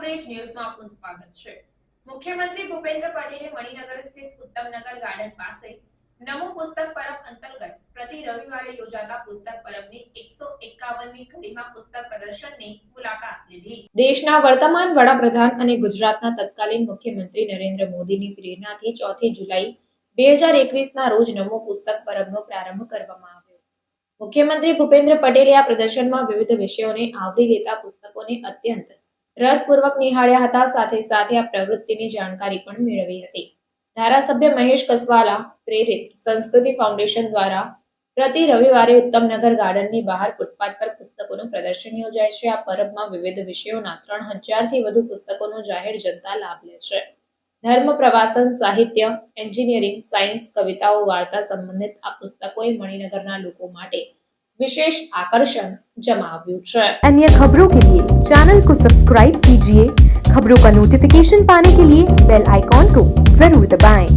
Coverage ન્યૂઝમાં આપનું સ્વાગત છે। મુખ્યમંત્રી ભૂપેન્દ્ર પટેલે મણિનગર સ્થિત ઉત્તમનગર ગાર્ડન પાસે નમો પુસ્તક પરબ અંતર્ગત પ્રતિ રવિવારે યોજાતા પુસ્તક પરબની 151મી કડીમાં પુસ્તક પ્રદર્શનની મુલાકાત લીધી। દેશના વર્તમાન વડાપ્રધાન અને ગુજરાતના તત્કાલીન મુખ્યમંત્રી નરેન્દ્ર મોદીની પ્રેરણાથી 4 જુલાઈ 2021ના રોજ નમો પુસ્તક પરબનો પ્રારંભ કરવામાં આવ્યો। મુખ્યમંત્રી ભૂપેન્દ્ર પટેલે આ પ્રદર્શનમાં વિવિધ વિષયોને આવરી લેતા પુસ્તકોને અત્યંત રસપૂર્વક નિહાળ્યા હતા। સાથે સાથે આ પ્રવૃત્તિની જાણકારી પણ મેળવી હતી। ધારાસભ્ય મહેશ કસવાલા પ્રેરિત સંસ્કૃતિ ફાઉન્ડેશન દ્વારા પ્રતિ રવિવારે ઉત્તમનગર ગાર્ડનની બહાર ફૂટપાથ પર પુસ્તકોનું પ્રદર્શન યોજાય છે। આ પરબમાં વિવિધ વિષયોના 3000થી વધુ પુસ્તકોનો જાહેર જનતા લાભ લે છે। ધર્મ, પ્રવાસન, સાહિત્ય, એન્જિનિયરિંગ, સાયન્સ, કવિતાઓ, વાર્તા સંબંધિત આ પુસ્તકોએ મણિનગરના લોકો માટે विशेष आकर्षण जमाव्યું છે। अन्य खबरों के लिए चैनल को सब्सक्राइब कीजिए। खबरों का नोटिफिकेशन पाने के लिए बेल आइकॉन को जरूर दबाएं।